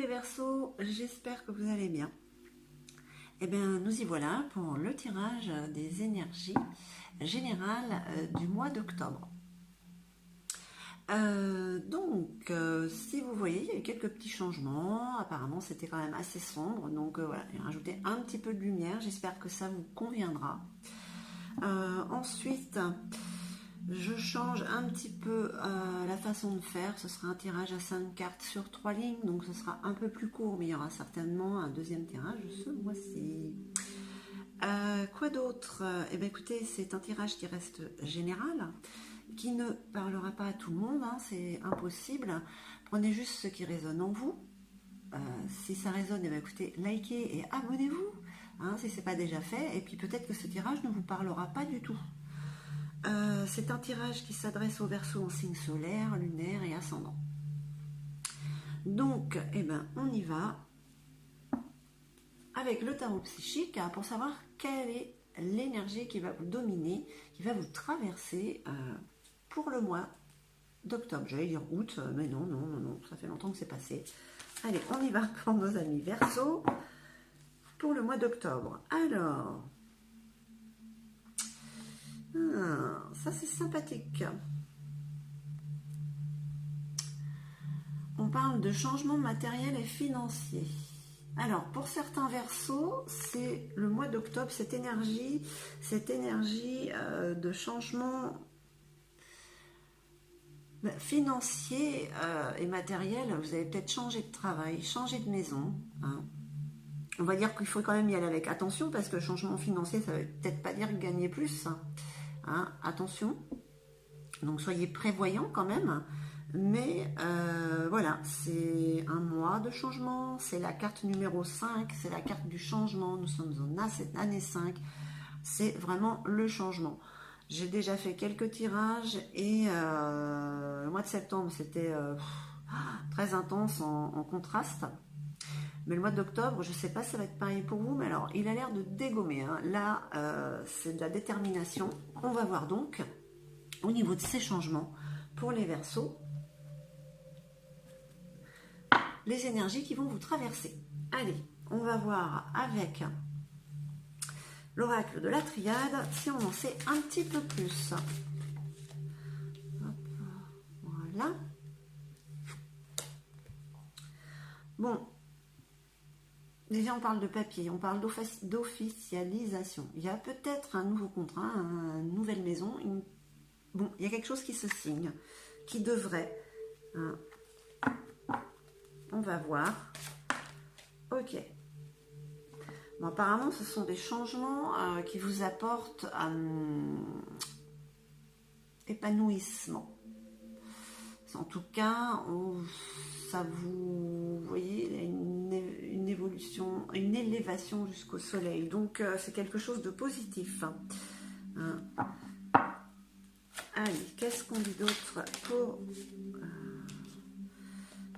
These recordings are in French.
les Verseaux, j'espère que vous allez bien. Eh bien, nous y voilà pour le tirage des énergies générales du mois d'octobre. Si vous voyez, il y a eu quelques petits changements. Apparemment, c'était quand même assez sombre. Donc, voilà, j'ai rajouté un petit peu de lumière. J'espère que ça vous conviendra. Ensuite, je change un petit peu la façon de faire. Ce sera un tirage à 5 cartes sur 3 lignes. Donc, ce sera un peu plus court, mais il y aura certainement un deuxième tirage ce mois-ci. Quoi d'autre? Eh bien, écoutez, c'est un tirage qui reste général, qui ne parlera pas à tout le monde, hein, c'est impossible. Prenez juste ce qui résonne en vous. Si ça résonne, eh bien, écoutez, likez et abonnez-vous, hein, si ce n'est pas déjà fait. Et puis peut-être que ce tirage ne vous parlera pas du tout. C'est un tirage qui s'adresse aux Verseaux en signe solaire, lunaire et ascendant. Donc, eh ben, on y va avec le tarot psychique pour savoir quelle est l'énergie qui va vous dominer, qui va vous traverser pour le mois d'octobre. J'allais dire août, mais non, ça fait longtemps que c'est passé. Allez, on y va pour nos amis Verseaux pour le mois d'octobre. Alors, ça c'est sympathique. On parle de changement matériel et financier. Alors, pour certains Verseaux, c'est le mois d'octobre, cette énergie de changement financier et matériel. Vous avez peut-être changé de travail, changé de maison. Hein. On va dire qu'il faut quand même y aller avec attention, parce que le changement financier, ça ne veut peut-être pas dire gagner plus. Hein. Attention. Donc, soyez prévoyants quand même. Mais voilà, c'est un mois de changement, c'est la carte numéro 5, c'est la carte du changement, nous sommes en année 5, c'est vraiment le changement. J'ai déjà fait quelques tirages et le mois de septembre c'était très intense en contraste. Mais le mois d'octobre, je ne sais pas si ça va être pareil pour vous, mais alors il a l'air de dégommer. Hein. Là, c'est de la détermination. On va voir donc au niveau de ces changements pour les Verseaux, les énergies qui vont vous traverser. Allez, on va voir avec l'oracle de la triade si on en sait un petit peu plus. Hop, voilà. Bon, déjà on parle de papier, on parle d'officialisation. Il y a peut-être un nouveau contrat, une nouvelle maison. Bon, il y a quelque chose qui se signe, qui devrait... On va voir. Ok. Bon, apparemment, ce sont des changements qui vous apportent épanouissement. En tout cas, ça vous voyez, une évolution, une élévation jusqu'au soleil. Donc, c'est quelque chose de positif. Hein. Allez, qu'est-ce qu'on dit d'autre pour...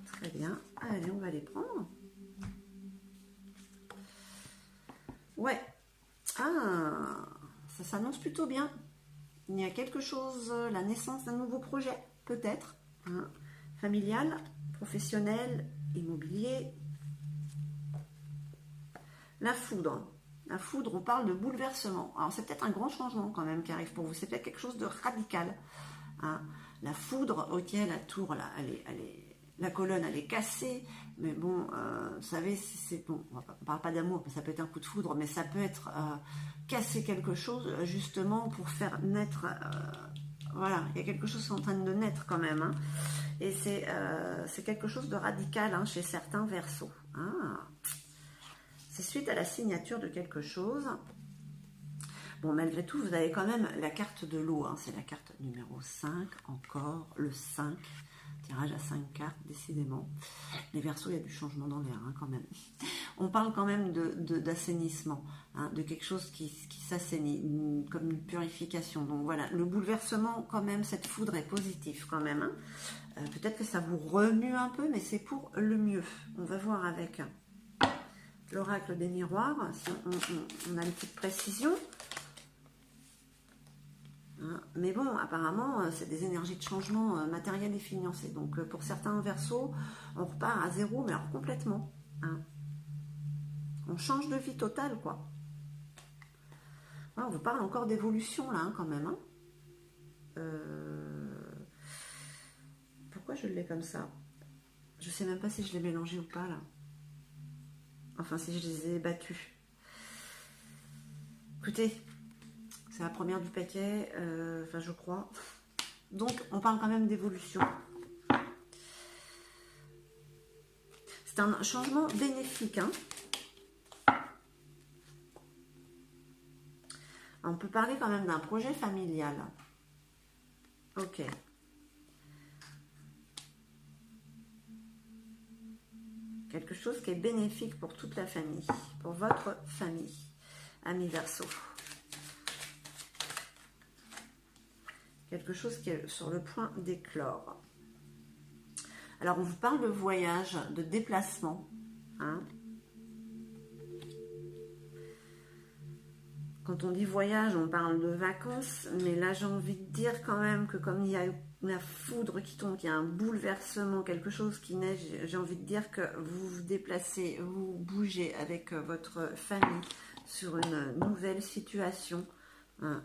Très bien. Allez, on va les prendre. Ouais. Ah, ça s'annonce plutôt bien. Il y a quelque chose, la naissance d'un nouveau projet, peut-être. Hein, familial, professionnel, immobilier. La foudre. La foudre, on parle de bouleversement. Alors, c'est peut-être un grand changement quand même qui arrive pour vous. C'est peut-être quelque chose de radical. Hein. La foudre, ok, la tour, là, la colonne, elle est cassée, mais bon, vous savez, si c'est bon, on ne parle pas d'amour, ça peut être un coup de foudre, mais ça peut être casser quelque chose, justement, pour faire naître, voilà, il y a quelque chose qui est en train de naître quand même, hein, et c'est quelque chose de radical hein, chez certains Verseaux. Ah. C'est suite à la signature de quelque chose. Bon, malgré tout, vous avez quand même la carte de l'eau, hein, c'est la carte numéro 5, encore, le 5, tirage à 5 cartes, décidément. Les Verseaux, il y a du changement dans l'air, hein, quand même. On parle quand même d'assainissement, hein, de quelque chose qui s'assainit, comme une purification. Donc voilà, le bouleversement, quand même, cette foudre est positive, quand même. Hein. Peut-être que ça vous remue un peu, mais c'est pour le mieux. On va voir avec l'oracle des miroirs, si on a une petite précision. hein. Mais bon, apparemment, c'est des énergies de changement matériel et financier. Donc, pour certains Verseaux, on repart à zéro, mais alors complètement. Hein. On change de vie totale, quoi. Ouais, on vous parle encore d'évolution, là, hein, quand même. Hein. Pourquoi je l'ai comme ça? Je sais même pas si je l'ai mélangé ou pas, là. Enfin, si je les ai battus. Écoutez, c'est la première du paquet, enfin, je crois. Donc, on parle quand même d'évolution. C'est un changement bénéfique, hein. On peut parler quand même d'un projet familial. Ok. Quelque chose qui est bénéfique pour toute la famille, pour votre famille, amis Verseau. Quelque chose qui est sur le point d'éclore. Alors, on vous parle de voyage, de déplacement. Hein. Quand on dit voyage, on parle de vacances, mais là, j'ai envie de dire quand même que comme il y a la foudre qui tombe, qu'il y a un bouleversement, quelque chose qui neige, j'ai envie de dire que vous vous déplacez, vous bougez avec votre famille sur une nouvelle situation, hein,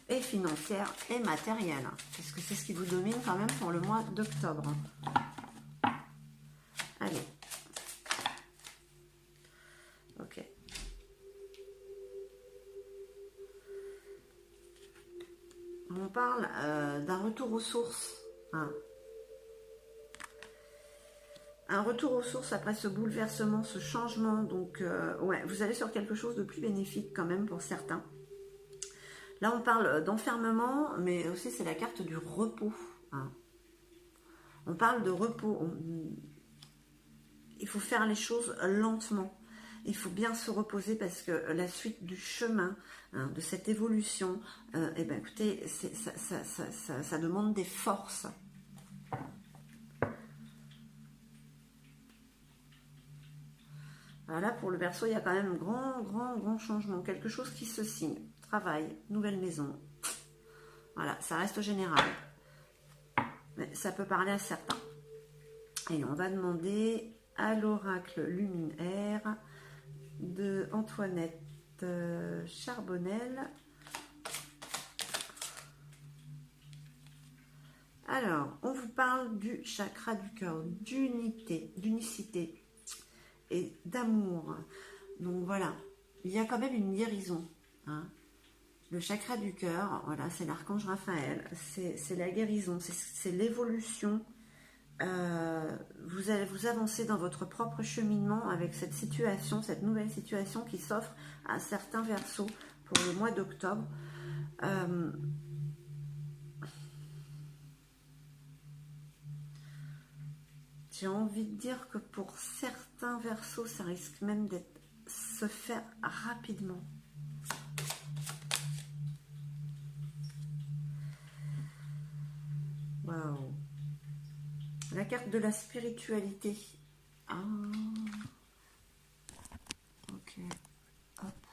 et financière et matérielle, parce que c'est ce qui vous domine quand même pour le mois d'octobre. Allez. Ok. On parle d'un retour aux sources. Hein. Un retour aux sources après ce bouleversement, ce changement. Donc, ouais, vous allez sur quelque chose de plus bénéfique quand même pour certains. Là, on parle d'enfermement, mais aussi c'est la carte du repos. Hein. On parle de repos. Il faut faire les choses lentement. Il faut bien se reposer parce que la suite du chemin, hein, de cette évolution, eh ben, écoutez, ça demande des forces. Alors là, pour le Verseau, il y a quand même grand changement. Quelque chose qui se signe. Travail, nouvelle maison. Voilà, ça reste général. Mais ça peut parler à certains. Et on va demander à l'oracle luminaire de Antoinette Charbonnel. Alors, on vous parle du chakra du cœur, d'unité, d'unicité et d'amour. Donc voilà, il y a quand même une guérison. Hein. Le chakra du cœur, voilà, c'est l'archange Raphaël, c'est la guérison, c'est l'évolution. Vous allez vous avancer dans votre propre cheminement avec cette situation, cette nouvelle situation qui s'offre à certains Verseaux pour le mois d'octobre. J'ai envie de dire que pour certains Verseaux, ça risque même de se faire rapidement. Waouh! La carte de la spiritualité. Ah. Ok. Hop.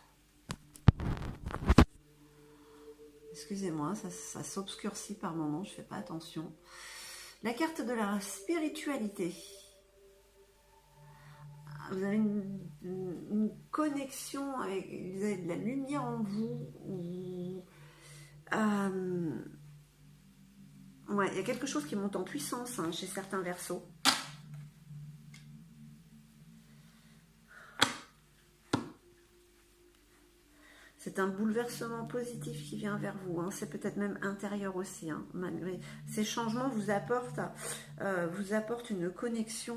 Excusez-moi, ça s'obscurcit par moments, je ne fais pas attention. La carte de la spiritualité. Vous avez une connexion avec, vous avez de la lumière en vous. Ouais, il y a quelque chose qui monte en puissance, hein, chez certains Verseaux. C'est un bouleversement positif qui vient vers vous. Hein. C'est peut-être même intérieur aussi. Hein, malgré ces changements, vous apportent une connexion,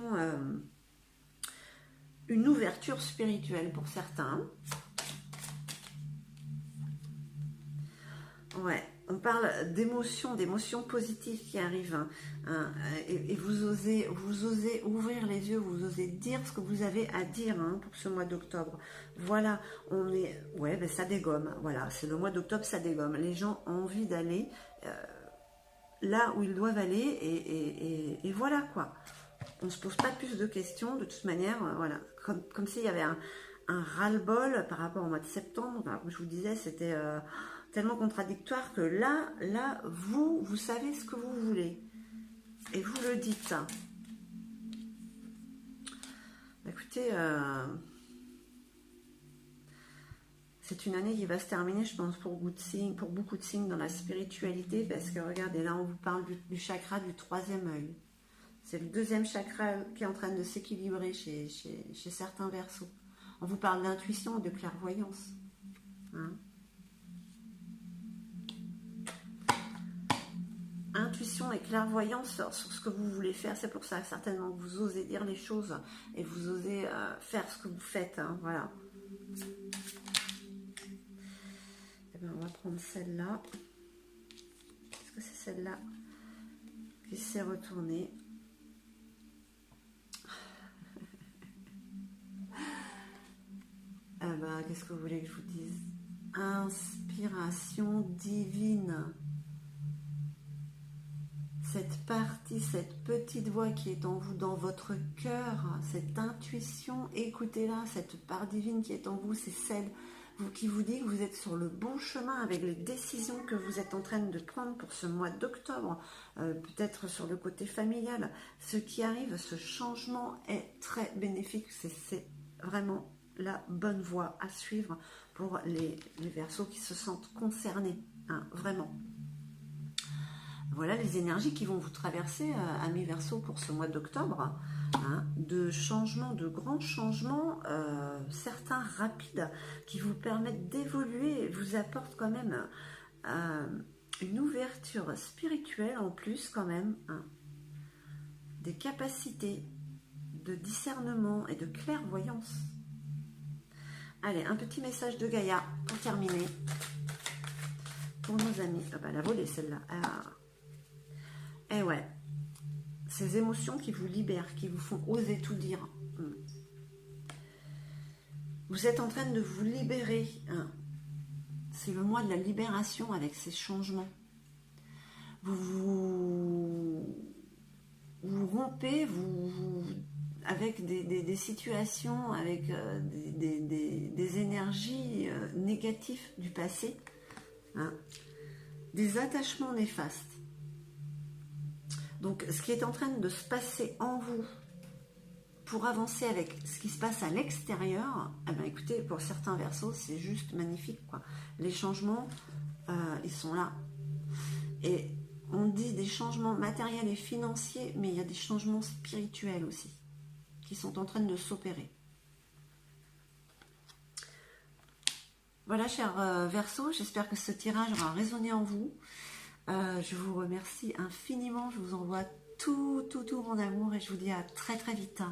une ouverture spirituelle pour certains. Ouais, on parle d'émotions positives qui arrivent. Hein, et vous osez ouvrir les yeux, vous osez dire ce que vous avez à dire, hein, pour ce mois d'octobre. Voilà, ouais, ben ça dégomme. Voilà, c'est le mois d'octobre, ça dégomme. Les gens ont envie d'aller là où ils doivent aller et voilà quoi. On ne se pose pas plus de questions, de toute manière, voilà. Comme s'il y avait un ras-le-bol par rapport au mois de septembre. Alors, comme je vous disais, c'était tellement contradictoire que là, vous savez ce que vous voulez. Et vous le dites. Écoutez, c'est une année qui va se terminer, je pense, pour beaucoup de signes dans la spiritualité, parce que regardez, là, on vous parle du chakra du troisième œil. C'est le deuxième chakra qui est en train de s'équilibrer chez certains Verseaux. On vous parle d'intuition, de clairvoyance. Hein? Intuition et clairvoyance sur ce que vous voulez faire. C'est pour ça certainement que vous osez dire les choses et vous osez faire ce que vous faites. Hein, voilà. Et bien, on va prendre celle-là. Est-ce que c'est celle-là qui s'est retournée? Qu'est-ce que vous voulez que je vous dise? Inspiration divine. Cette partie, cette petite voix qui est en vous, dans votre cœur, cette intuition, écoutez-la, cette part divine qui est en vous, c'est celle qui vous dit que vous êtes sur le bon chemin avec les décisions que vous êtes en train de prendre pour ce mois d'octobre, peut-être sur le côté familial. Ce qui arrive, ce changement est très bénéfique, c'est vraiment la bonne voie à suivre pour les Verseaux qui se sentent concernés, hein, vraiment. Voilà les énergies qui vont vous traverser, amis Verseaux, pour ce mois d'octobre, hein, de changements, de grands changements, certains rapides, qui vous permettent d'évoluer, vous apportent quand même une ouverture spirituelle en plus quand même, hein, des capacités de discernement et de clairvoyance. Allez, un petit message de Gaïa pour terminer. Pour nos amis. Ah bah, la volée celle-là. Ah. Eh ouais. Ces émotions qui vous libèrent, qui vous font oser tout dire. Vous êtes en train de vous libérer. Hein. C'est le mois de la libération avec ces changements. Vous rompez, avec des situations, avec des énergies négatives du passé, hein, des attachements néfastes. Donc, ce qui est en train de se passer en vous pour avancer avec ce qui se passe à l'extérieur, eh bien, écoutez, pour certains Verseaux, c'est juste magnifique, quoi. Les changements, ils sont là. Et on dit des changements matériels et financiers, mais il y a des changements spirituels aussi, qui sont en train de s'opérer. Voilà, chers Verseaux, j'espère que ce tirage aura résonné en vous. Je vous remercie infiniment, je vous envoie tout mon amour et je vous dis à très très vite.